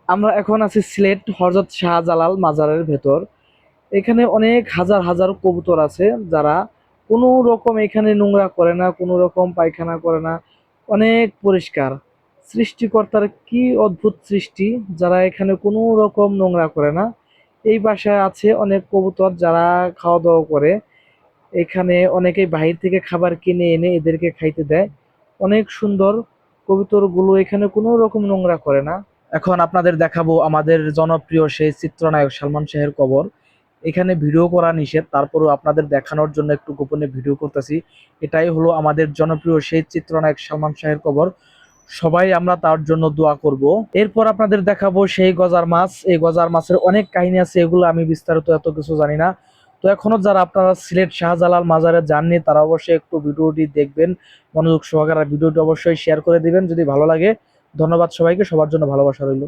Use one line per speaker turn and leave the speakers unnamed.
আমরা এখন আছি সিলেট হযরত শাহজালাল মাজারের ভেতর। এখানে অনেক হাজার হাজার কবুতর আছে, যারা কোনো রকম এখানে নোংরা করে না, কোনো রকম পায়খানা করে না, অনেক পরিষ্কার। সৃষ্টিকর্তার কি অদ্ভুত সৃষ্টি, যারা এখানে কোনো রকম নোংরা করে না। এই বাসায় আছে অনেক কবুতর যারা খাওয়া দাওয়া করে। এখানে অনেকেই বাহির থেকে খাবার কিনে এনে এদেরকে খাইতে দেয়। অনেক সুন্দর কবুতরগুলো, এখানে কোনো রকম নোংরা করে না। এখন আপনাদের দেখাবো আমাদের জনপ্রিয় সেই চিত্রনায়ক সালমান শাহের কবর। এখানে ভিডিও করা নিষেধ, তারপরেও আপনাদের দেখানোর জন্য একটু গোপনে ভিডিও করতেছি। এটাই হলো আমাদের জনপ্রিয় সেই চিত্রনায়ক সালমান শাহের কবর। সবাই আমরা তার জন্য দোয়া করব। এরপর আপনাদের দেখাবো সেই গজার মাছ। এই গজার মাছের অনেক কাহিনী আছে, এগুলো আমি বিস্তারিত এত কিছু জানি না। তো এখনো যারা আপনারা সিলেট শাহজালাল মাজারে যাননি, তারা অবশ্যই একটু ভিডিওটি দেখবেন মনোযোগ সহকারে। ভিডিওটি অবশ্যই শেয়ার করে দিবেন যদি ভালো লাগে। ধন্যবাদ সবাইকে, সবার জন্য ভালোবাসা রইল।